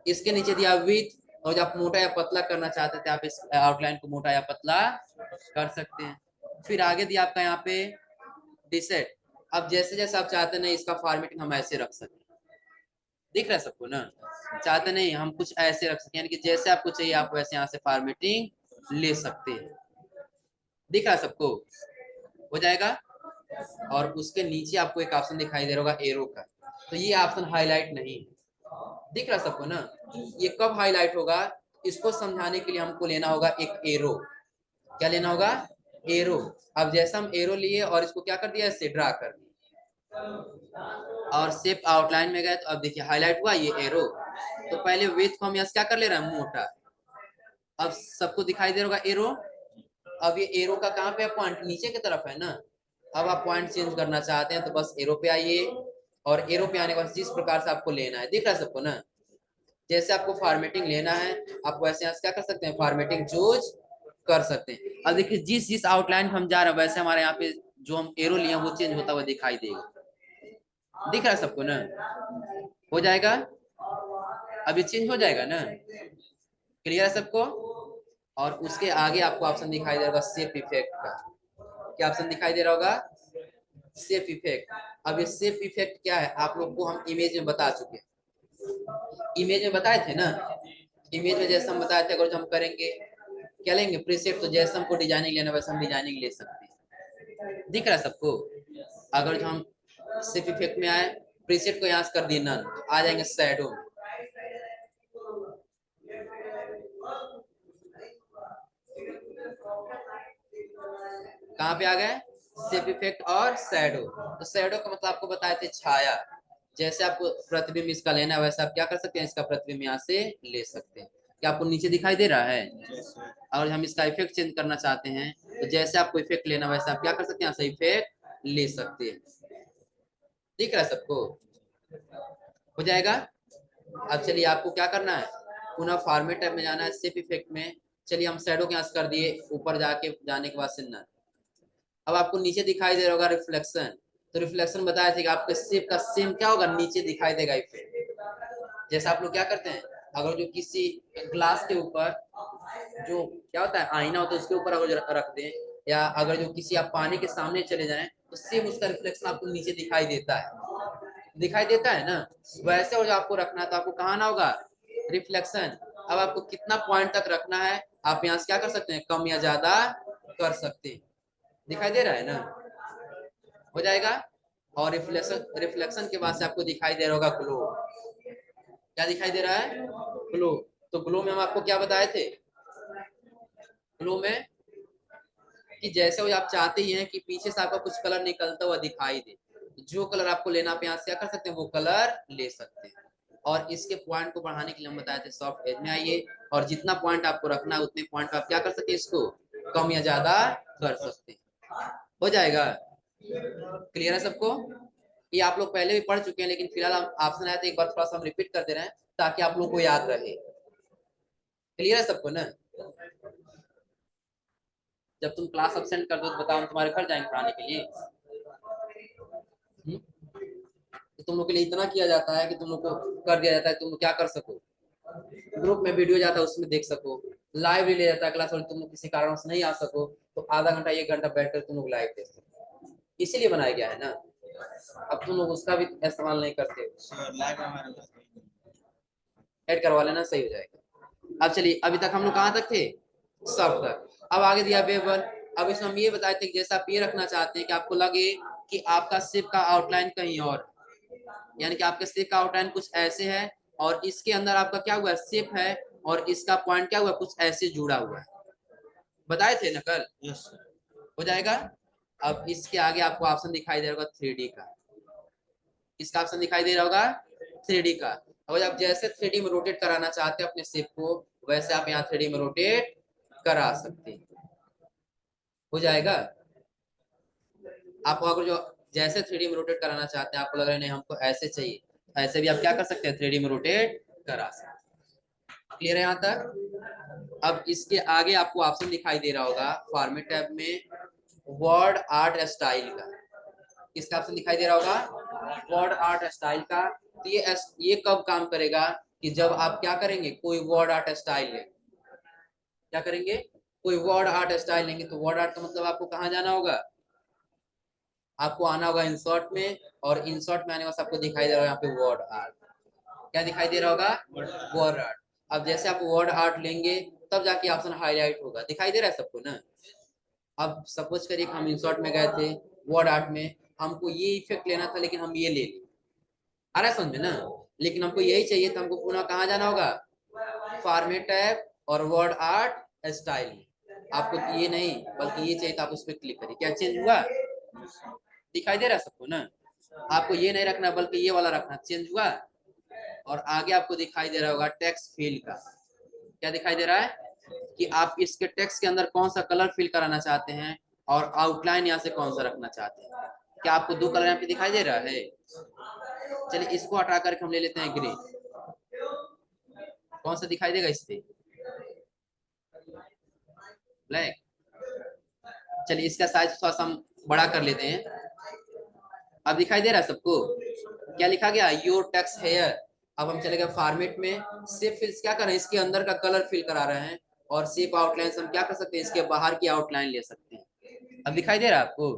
इसके नीचे दिया विथ, और जब आप मोटा या पतला करना चाहते थे आप इस आउटलाइन को मोटा या पतला कर सकते हैं। फिर आगे दिया आपका यहाँ पे डिसेट। अब जैसे जैसे आप चाहते हैं इसका फॉर्मेटिंग हम ऐसे रख सकते हैं, दिख रहा है सबको ना, चाहते नहीं हम कुछ ऐसे रख सकते हैं, यानी कि जैसे आपको चाहिए आप वैसे यहाँ से फॉर्मेटिंग ले सकते हैं। दिख रहा है सबको, हो जाएगा। और उसके नीचे आपको एक ऑप्शन दिखाई दे रहा होगा एरो का, तो ये ऑप्शन हाईलाइट नहीं, दिख रहा है सबको ना। ये कब हाईलाइट होगा, इसको समझाने के लिए हमको लेना होगा एक एरो। क्या लेना होगा, एरो। अब जैसा हम एरो लिए और इसको क्या कर दिया, इससे ड्रा कर दिया और शेप आउटलाइन में गए, तो अब देखिए हाईलाइट हुआ ये एरो। तो पहले विड्थ को हम यहाँ क्या कर ले रहे हैं, मोटा। अब सबको दिखाई दे रहा होगा एरो। अब ये एरो का कहाँ पे पॉइंट, नीचे की तरफ है ना। अब आप पॉइंट चेंज करना चाहते हैं तो बस एरो पे आइए, और एरो पे आने के बाद जिस प्रकार से आपको लेना है, दिख रहा है सबको ना, जैसे आपको फॉर्मेटिंग लेना है आप वैसे यहाँ से क्या कर सकते हैं, फॉर्मेटिंग चूज कर सकते हैं। अब देखिए जिस जिस आउटलाइन हम जा रहे हैं वैसे हमारे यहाँ पे जो हम एरो लिए वो चेंज होता हुआ दिखाई देगा, दिख रहा है सबको ना, हो जाएगा। अब ये चेंज हो जाएगा ना, क्लियर है सबको। और उसके आगे आपको ऑप्शन दिखाई दे रहा शेप इफेक्ट का, क्या ऑप्शन दिखाई दे रहा होगा, शेप इफेक्ट। अब ये शेप इफेक्ट क्या है आप लोग को हम इमेज में बता चुके हैं, इमेज में बताए थे ना। इमेज में जैसे हम बताए थे अगर हम करेंगे क्या लेंगे, प्रीसेट, तो जैसे हमको डिजाइनिंग लेना वैसे हम डिजाइनिंग ले सकते हैं, दिख रहा है सबको। अगर जो हम शेप इफेक्ट में आए, प्रीसेट को यहाँ से कर दिए नन, तो आ जाएंगे शैडो में। कहाँ पे आ गए, शेप इफेक्ट और शैडो। तो शैडो का मतलब आपको बताए थे छाया, जैसे आपको प्रतिबिंब इसका लेना है वैसे आप क्या कर सकते हैं, इसका प्रतिबिंब यहाँ से ले सकते हैं। क्या आपको नीचे दिखाई दे रहा है, और हम इसका इफेक्ट चेंज करना चाहते हैं तो जैसे आपको इफेक्ट लेना वैसे आप क्या कर सकते हैं, यहाँ से इफेक्ट ले सकते हैं। दिख रहा है सबको, हो जाएगा। अब चलिए आपको क्या करना है, पुनः फॉर्मेट टैब में जाना है, शेप इफेक्ट में। चलिए हम शैडो के यहाँ से कर दिए, ऊपर जाके जाने के बाद से नन। अब आपको नीचे दिखाई दे रहा होगा रिफ्लेक्शन, तो रिफ्लेक्शन बताया था कि आपके शेप का सेम क्या होगा, नीचे दिखाई देगा इफेक्ट। जैसे आप लोग क्या करते हैं, अगर जो किसी ग्लास के ऊपर जो क्या होता है आईना होता है उसके ऊपर अगर रख दें, या अगर जो किसी आप पानी के सामने चले जाएं तो सेम उसका रिफ्लेक्शन आपको नीचे दिखाई देता है, दिखाई देता है ना। वैसे हो जो आपको रखना है तो आपको कहाँ आना होगा, रिफ्लेक्शन। अब आपको कितना पॉइंट तक रखना है आप यहाँ से क्या कर सकते हैं, कम या ज्यादा कर सकते हैं, दिखाई दे रहा है ना, हो जाएगा। और रिफ्लेक्शन, रिफ्लेक्शन के बाद से आपको दिखाई दे रहा होगा ग्लो, क्या दिखाई दे रहा है, ग्लो। तो ग्लो में हम आपको क्या बताए थे, ग्लो में कि जैसे वो आप चाहते ही हैं कि पीछे से आपका कुछ कलर निकलता हुआ दिखाई दे, जो कलर आपको लेना आप यहाँ से क्या कर सकते हैं, वो कलर ले सकते हैं। और इसके पॉइंट को बढ़ाने के लिए हम बताए थे सॉफ्ट एज में आइए, और जितना पॉइंट आपको रखना है उतने पॉइंट आप क्या कर सकते हैं, इसको कम या ज्यादा कर सकते हैं, हो जाएगा। क्लियर है सबको, ये आप लोग पहले भी पढ़ चुके हैं लेकिन फिलहाल हम ऑप्शन आया था एक बार थोड़ा सा हम रिपीट कर दे रहे हैं ताकि आप लोग को याद रहे। क्लियर है सबको ना, जब तुम क्लास अब्सेंट कर दो तो बताओ हम तुम्हारे घर जाएंगे पढ़ाने के लिए। तो तुम लोग के लिए इतना किया जाता है कि तुम लोग को कर दिया जाता है, तुम लोग क्या कर सको, ग्रुप में वीडियो जाता है उसमें देख सको, लाइव ले जाता है क्लास, और तुम लोग किसी कारण से नहीं आ सको तो आधा घंटा एक घंटा बैठकर तुम लोग लाइव देख सको, इसीलिए बनाया गया है ना। अब तुम लोग उसका भी इस्तेमाल नहीं करते, ऐड करवा लेना सही हो जाएगा। अब चलिए अभी तक हम लोग कहाँ तक थे, सब तक। अब आगे दिया बेबल। अब इसमें हम ये बताए थे कि जैसा आप ये रखना चाहते हैं कि आपको लगे कि आपका शेप का आउटलाइन कहीं और, यानी कि आपके शेप का आउटलाइन कुछ ऐसे है और इसके अंदर आपका क्या हुआ शेप है और इसका पॉइंट क्या हुआ कुछ ऐसे जुड़ा हुआ है, बताए थे ना कल, हो जाएगा। अब इसके आगे आपको ऑप्शन दिखाई दे रहा होगा 3D का, इसका ऑप्शन दिखाई दे रहा होगा 3D का। और आप जैसे 3D में रोटेट कराना चाहते हैं अपने शेप को वैसे आप यहाँ 3D में रोटेट करा सकते हैं। हो जाएगा। आप अगर जो जैसे 3D में रोटेट कराना चाहते हैं, आपको लग रहा है नहीं हमको ऐसे चाहिए, ऐसे भी आप क्या कर सकते हैं, 3D में रोटेट करा सकते हैं। क्लियर है यहाँ तक। अब इसके आगे आपको ऑप्शन दिखाई दे रहा होगा फॉर्मेट टैब में, वर्ड आर्ट स्टाइल का। किसका ऑप्शन दिखाई दे रहा होगा, वर्ड आर्ट स्टाइल का। तो ये कब काम करेगा कि जब आप क्या करेंगे, कोई वर्ड आर्ट स्टाइल लेंगे। क्या करेंगे, कोई वर्ड आर्ट स्टाइल लेंगे। तो वर्ड आर्ट का मतलब आपको कहाँ जाना होगा, आपको आना होगा इंसर्ट में, और इंसर्ट में आने के बाद आपको दिखाई दे रहा होगा यहाँ पे वर्ड आर्ट। क्या दिखाई दे रहा होगा, वर्ड आर्ट। अब जैसे आप वर्ड आर्ट लेंगे तब जाके ऑप्शन हाईलाइट होगा। दिखाई दे रहा है सबको ना। अब सपोज करिए हम इंसर्ट में गए थे, वर्ड आर्ट में हमको ये इफेक्ट लेना था, लेकिन हम ये ले लिए। आ रहा है समझ में ना। लेकिन हमको यही चाहिए तो हमको पुनः कहाँ जाना होगा, फॉर्मेट टैब और वर्ड आर्ट स्टाइल में। आपको ये नहीं बल्कि ये चाहिए तो आप उस पर क्लिक करिए। क्या चेंज हुआ, दिखाई दे रहा है सबको ना। आपको ये नहीं रखना बल्कि ये वाला रखना, चेंज हुआ। और आगे आपको दिखाई दे रहा होगा टेक्स्ट फिल का। क्या दिखाई दे रहा है कि आप इसके टेक्स्ट के अंदर कौन सा कलर फिल कराना चाहते हैं, और आउटलाइन यहाँ से कौन सा रखना चाहते हैं। क्या आपको दो कलर यहाँ पे दिखाई दे रहा है। चलिए इसको हटा करके हम ले लेते हैं ग्रे। कौन सा दिखाई देगा इस पे, ब्लैक। चलिए इसका साइज थोड़ा सा हम बड़ा कर लेते हैं। अब दिखाई दे रहा है सबको, क्या लिखा गया, योर टेक्स्ट हेयर। अब हम चले गए फॉर्मेट में, शेप फिल्स क्या कर रहे हैं, इसके अंदर का कलर फिल करा रहे हैं, और शेप आउटलाइन हम क्या कर सकते हैं, इसके बाहर की आउटलाइन ले सकते हैं। अब दिखाई दे रहा है आपको।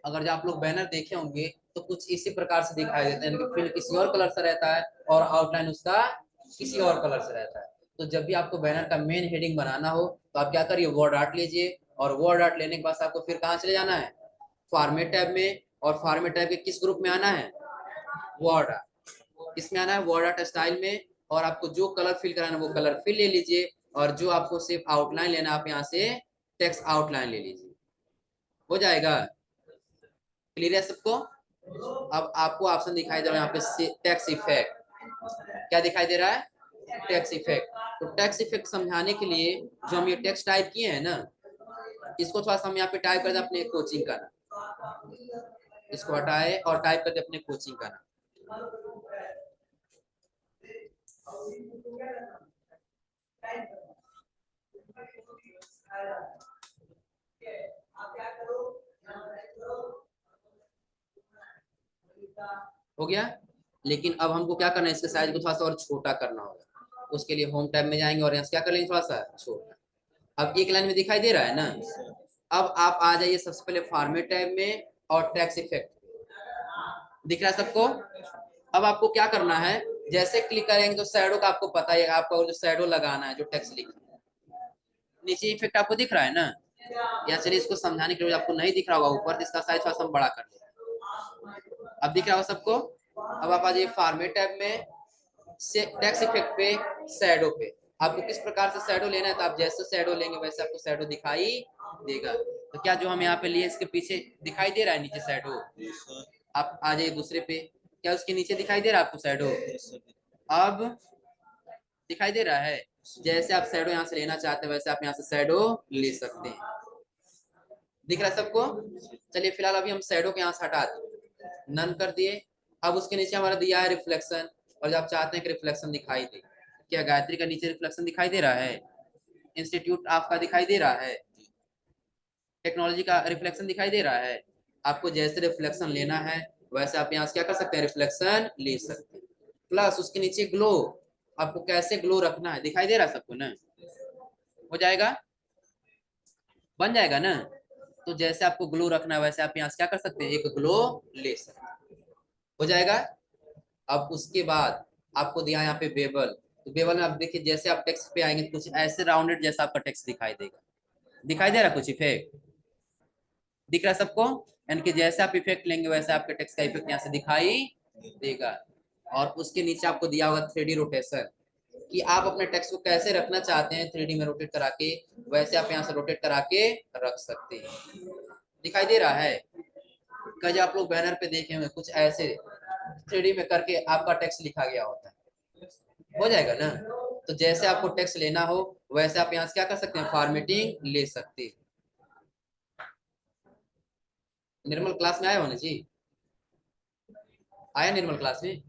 अगर जो आप लोग बैनर देखे होंगे तो कुछ इसी प्रकार से दिखाई देते हैं, फिल किसी और कलर से रहता है और आउटलाइन उसका किसी और कलर से रहता है। तो जब भी आपको बैनर का मेन हेडिंग बनाना हो तो आप क्या करिए, वर्ड आर्ट लीजिए, और वर्ड आर्ट लेने के बाद आपको फिर कहाँ चले जाना है, फॉर्मेट टैब में। और फॉर्मेट टैब के किस ग्रुप में आना है, वर्ड आर्ट। किसमें आना है, वर्ड आर्ट स्टाइल में। और आपको जो कलर फिल कराना है वो कलर फिल ले लीजिए, और जो आपको सिर्फ आउटलाइन लेना है आप यहाँ से टेक्स्ट आउटलाइन ले लीजिए। हो जाएगा। क्लियर है सबको। अब आपको ऑप्शन दिखाई दे रहा है यहाँ पे टेक्स्ट इफेक्ट। क्या दिखाई दे रहा है, टेक्स्ट इफेक्ट। तो टेक्स्ट इफेक्ट समझाने के लिए जो हम ये टेक्स्ट टाइप किए हैं ना, इसको थोड़ा सा हम यहाँ पे टाइप कर दे अपने कोचिंग का नाम। इसको हटाए और टाइप कर दे अपने कोचिंग का नाम। हो गया। लेकिन अब हमको क्या करना है, इसके साइज को थोड़ा सा और छोटा करना होगा। उसके लिए होम टैब में जाएंगे और यहाँ से क्या कर लेंगे, थोड़ा सा छोटा। अब एक लाइन में दिखाई दे रहा है ना। अब आप आ जाइए सबसे पहले फॉर्मेट टैब में और टेक्स्ट इफेक्ट। दिख रहा है सबको। अब आपको क्या करना है, जैसे क्लिक करेंगे तो शैडो का आपको पता ही है, आपको जो शैडो लगाना है, जो टेक्स्ट लिखना है। नीचे इफेक्ट आपको दिख रहा है ना। या चलिए इसको समझाने के लिए आपको नहीं दिख रहा होगा ऊपर, इसका साइज थोड़ा सा बड़ा कर लेते हैं। अब दिख रहा होगा सबको। अब आप आ जाइए फॉर्मेट टैब में से टेक्स्ट इफेक्ट पे, शैडो पे। आपको किस प्रकार से शैडो लेना है, तो आप जैसे शैडो लेंगे वैसे आपको शैडो दिखाई देगा। तो क्या जो हम यहाँ पे लिए इसके पीछे दिखाई दे रहा है नीचे शैडो। आप आ जाइए दूसरे पे, क्या उसके नीचे दिखाई दे रहा है आपको शैडो। अब दिखाई दे रहा है। जैसे आप शैडो यहाँ से लेना चाहते हैं वैसे आप यहाँ से शैडो ले सकते हैं। दिख रहा है सबको। चलिए फिलहाल अभी हम शैडो के यहाँ से हटा दें, नन कर दिए। अब उसके नीचे हमारा दिया है रिफ्लेक्शन, और जब आप चाहते हैं कि रिफ्लेक्शन दिखाई दे, क्या गायत्री का नीचे रिफ्लेक्शन दिखाई दे रहा है, इंस्टीट्यूट आपका दिखाई दे रहा है, टेक्नोलॉजी का रिफ्लेक्शन दिखाई दे रहा है। आपको जैसे रिफ्लेक्शन लेना है वैसे आप यहाँ से क्या कर सकते हैं, रिफ्लेक्शन ले सकते हैं। प्लस उसके नीचे ग्लो, आपको कैसे ग्लो रखना है दिखाई दे रहा है सबको ना। हो जाएगा, बन जाएगा ना। तो जैसे आपको ग्लो रखना है वैसे आप यहाँ से क्या कर सकते हैं, एक ग्लो ले सकते हैं। हो जाएगा। अब उसके बाद आपको दिया यहाँ पे बेबल। तो बेबल में आप देखिए जैसे आप टेक्स्ट पे आएंगे तो कुछ ऐसे राउंडेड जैसा आपका टेक्स्ट दिखाई देगा। दिखाई दे रहा कुछ इफेक्ट, दिख रहा है सबको। यानी कि जैसे आप इफेक्ट लेंगे वैसे आपके टेक्स्ट का इफेक्ट यहाँ से दिखाई देगा। और उसके नीचे आपको दिया होगा 3D रोटेशन, कि आप अपने टेक्स्ट को कैसे रखना चाहते हैं 3D में रोटेट करा के, वैसे आप यहाँ से रोटेट करा के रख सकते हैं। दिखाई दे रहा है। कई आप लोग बैनर पे देखे हुए कुछ ऐसे 3D में करके आपका टेक्स्ट लिखा गया होता है। हो जाएगा ना। तो जैसे आपको टेक्स्ट लेना हो वैसे आप यहाँ से क्या कर सकते हैं, फॉर्मेटिंग ले सकते हैं। निर्मल क्लास में आया होना जी, आया निर्मल क्लास में।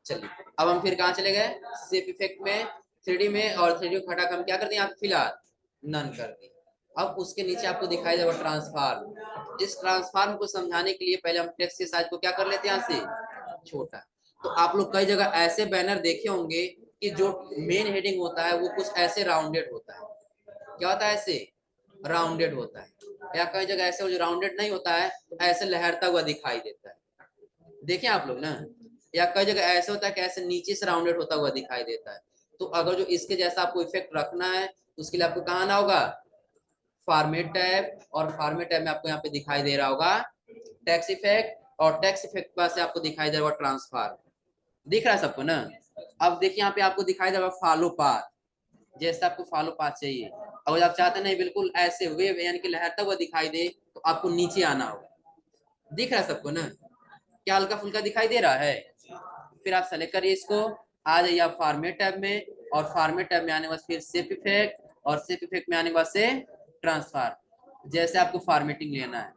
चलिए अब हम फिर कहाँ चले गए, शेप इफेक्ट में, 3D में, और 3D को हटा हम क्या कर दिए आप फिलहाल नन कर दिए। अब उसके नीचे आपको दिखाई देगा ट्रांसफार्म। इस ट्रांसफार्म को समझाने के लिए पहले हम टेक्स्ट के साइज को क्या कर लेते हैं यहाँ से छोटा। तो आप लोग कई जगह ऐसे बैनर देखे होंगे कि जो मेन हेडिंग होता है वो कुछ ऐसे राउंडेड होता है, क्या होता है ऐसे राउंडेड होता है, या कई जगह ऐसे जो राउंडेड नहीं होता है तो ऐसे लहरता हुआ दिखाई देता है, देखें आप लोग ना। या कई जगह ऐसे होता है कि ऐसे नीचे से राउंडेड होता हुआ दिखाई देता है। तो अगर जो इसके जैसा आपको इफेक्ट रखना है उसके लिए आपको कहाँ आना होगा, फॉर्मेट टैब, और फॉर्मेट टैब में आपको यहाँ पे दिखाई दे रहा होगा टेक्स्ट इफेक्ट, और टेक्स्ट इफेक्ट के पास से आपको दिखाई दे रहा होगा ट्रांसफार्म। दिख रहा है सबको ना। अब देखिए यहाँ पे आपको दिखाई दे रहा है फॉलो पाथ, जैसे आपको फॉलो पाथ चाहिए। अगर आप चाहते नहीं बिल्कुल ऐसे वेव यानी कि लहरता हुआ दिखाई दे तो आपको नीचे आना होगा। दिख रहा है सबको ना, क्या हल्का फुल्का दिखाई दे रहा है। फिर आप सेलेक्ट करिए इसको, आ जाइए आप फॉर्मेट टैब में, और फॉर्मेट टैब में आने के बाद फिर शेप इफेक्ट, और शेप इफेक्ट में आने के बाद से ट्रांसफार्म। जैसे आपको फॉर्मेटिंग लेना है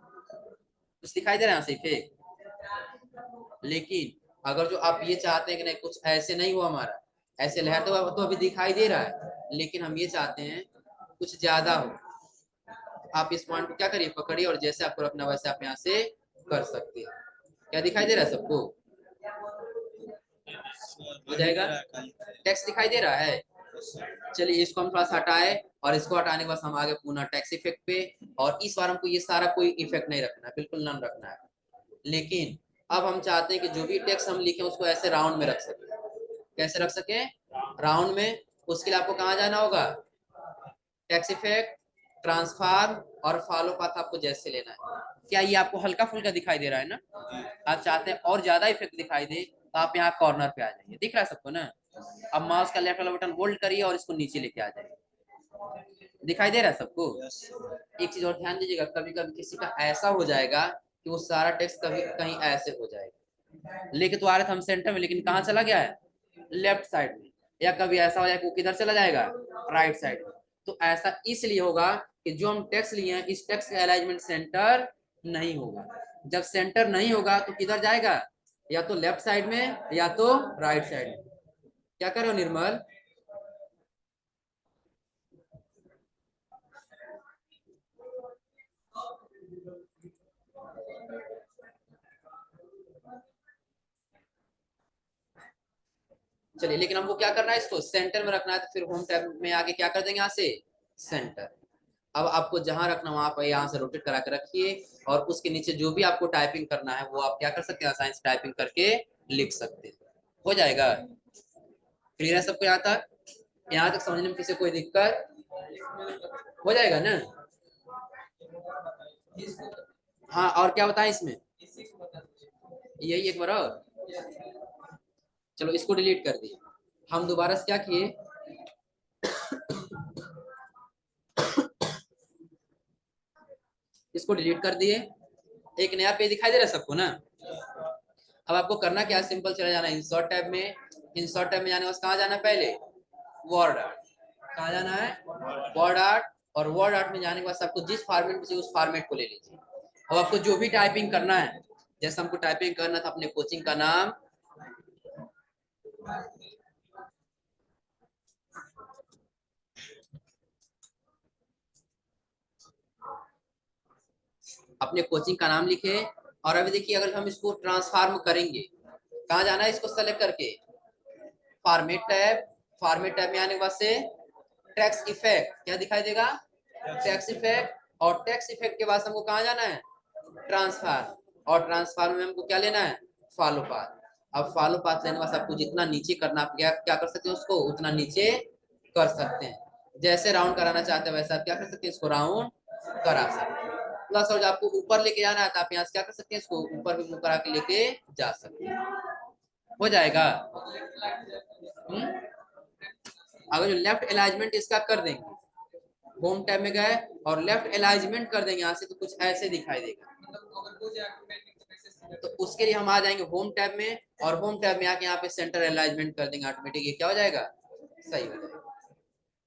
कुछ दिखाई दे रहा है इफेक्ट। लेकिन अगर जो आप ये चाहते हैं कि नहीं कुछ ऐसे नहीं हुआ हमारा, ऐसे लहर तो अभी दिखाई दे रहा है, लेकिन हम ये चाहते हैं कुछ ज्यादा हो, आप इस पॉइंट को क्या करिए पकड़िए, और जैसे आपको रखना वैसे आप यहाँ से कर सकते हैं। क्या दिखाई दे रहा है सबको, हो जाएगा, टेक्स्ट दिखाई दे रहा है। चलिए इसको हम थोड़ा सा हटाए, और इसको हटाने के बाद हम आगे पुनः टेक्स्ट इफेक्ट पे, और इस बार हमको ये सारा कोई इफेक्ट नहीं रखना है, बिल्कुल नन रखना है। लेकिन अब हम चाहते हैं कि जो भी टेक्स्ट हम लिखें उसको ऐसे राउंड में रख सके। कैसे रख सके, राउंड में। उसके लिए आपको कहाँ जाना होगा, टेक्स्ट इफेक्ट, ट्रांसफार्म, और फॉलो पाथ आपको जैसे लेना है। क्या ये आपको हल्का फुल्का दिखाई दे रहा है ना, आप चाहते हैं और ज्यादा इफेक्ट दिखाई दे तो आप यहाँ कॉर्नर पे आ जाइए, दिख रहा है सबको ना। अब माउस का लेफ्ट वाला बटन होल्ड करिए और इसको नीचे लेके आ जाइए, दिखाई दे रहा है सबको। एक चीज और ध्यान दीजिएगा, कभी कभी किसी का ऐसा हो जाएगा कि वो सारा टेक्स्ट कभी कहीं ऐसे हो जाएगा, लेके तो आ रहे थे हम सेंटर में लेकिन कहाँ चला गया है, लेफ्ट साइड में। या कभी ऐसा हो जाएगा वो किधर चला जाएगा, राइट साइड में। तो ऐसा इसलिए होगा कि जो हम टेक्स्ट लिए हैं इस टेक्स्ट का अलाइनमेंट सेंटर नहीं होगा। जब सेंटर नहीं होगा तो किधर जाएगा, या तो लेफ्ट साइड में या तो राइट साइड में। क्या कर रहे हो निर्मल, चलिए। लेकिन हमको क्या करना है, इसको सेंटर में रखना है, तो फिर होम टैब में आके क्या कर देंगे यहाँ से सेंटर। अब आपको जहां रखना वहां पर यहाँ से रोटेट करा के रखिए, और उसके नीचे जो भी आपको टाइपिंग करना है वो आप क्या कर सकते हैं, आसानी से टाइपिंग करके लिख सकते हैं। हो जाएगा, क्लियर है सबको यहाँ तक समझने में किसी कोई दिक्कत, हो जाएगा ना। हाँ और क्या बताएं इसमें, यही एक बार और। चलो इसको डिलीट कर दिए, हम दोबारा से क्या किए, इसको डिलीट कर दिए, एक नया पेज दिखाई दे रहा है सबको ना। अब आपको करना क्या है, सिंपल चला जाना इंसर्ट टैब में, इंसर्ट टैब में जाने के बाद कहाँ जाना है पहले, वर्ड आर्ट, कहाँ जाना है, वर्ड आर्ट। और वर्ड आर्ट में जाने के बाद आपको जिस फॉर्मेट में चाहिए उस फॉर्मेट को ले लीजिए। अब आपको जो भी टाइपिंग करना है, जैसे हमको टाइपिंग करना था अपने कोचिंग का नाम, अपने कोचिंग का नाम लिखे। और अभी देखिए अगर हम इसको ट्रांसफार्म करेंगे, कहाँ जाना है, इसको सेलेक्ट करके फॉर्मेट टैब, फॉर्मेट टैब में आने के बाद से टेक्स्ट इफेक्ट, क्या दिखाई देगा, टेक्स्ट इफेक्ट, और टेक्स्ट इफेक्ट के बाद हमको कहाँ जाना है, ट्रांसफार्म, और ट्रांसफार्म में हमको क्या लेना है, फॉलो पाथ। अब फॉलो पाथ लेने के बाद आपको जितना नीचे करना आप क्या कर सकते हैं, उसको उतना नीचे कर सकते हैं। जैसे राउंड कराना चाहते हैं वैसे आप क्या कर सकते हैं, इसको राउंड करा सकते हैं। प्लस और आपको ऊपर लेके जाना है तो आप यहाँ से क्या कर सकते हैं, इसको ऊपर भी मूव करा के लेके जा सकते हैं, हो जाएगा। अगर जो लेफ्ट अलाइनमेंट इसका कर देंगे, होम टैब में गए और लेफ्ट अलाइनमेंट कर देंगे यहाँ से, तो कुछ ऐसे दिखाई देगा, तो उसके लिए हम आ जाएंगे होम टैब में, और होम टैब में आके यहाँ पे सेंटर अलाइनमेंट कर देंगे ऑटोमेटिक। ये क्या हो जाएगा, सही हो जाएगा।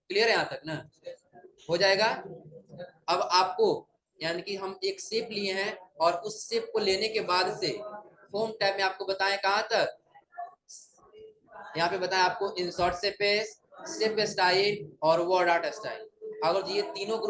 क्लियर है यहाँ तक ना, हो जाएगा। अब आपको यानी कि हम एक शेप लिए हैं और उस शेप को लेने के बाद से होम टैब में आपको बताएं कहाँ तक, यहाँ पे बताएं आपको इंसर्ट शेप स्टाइल और वर्ड आर्ट स्टाइल। अगर ये तीनों ग्रुप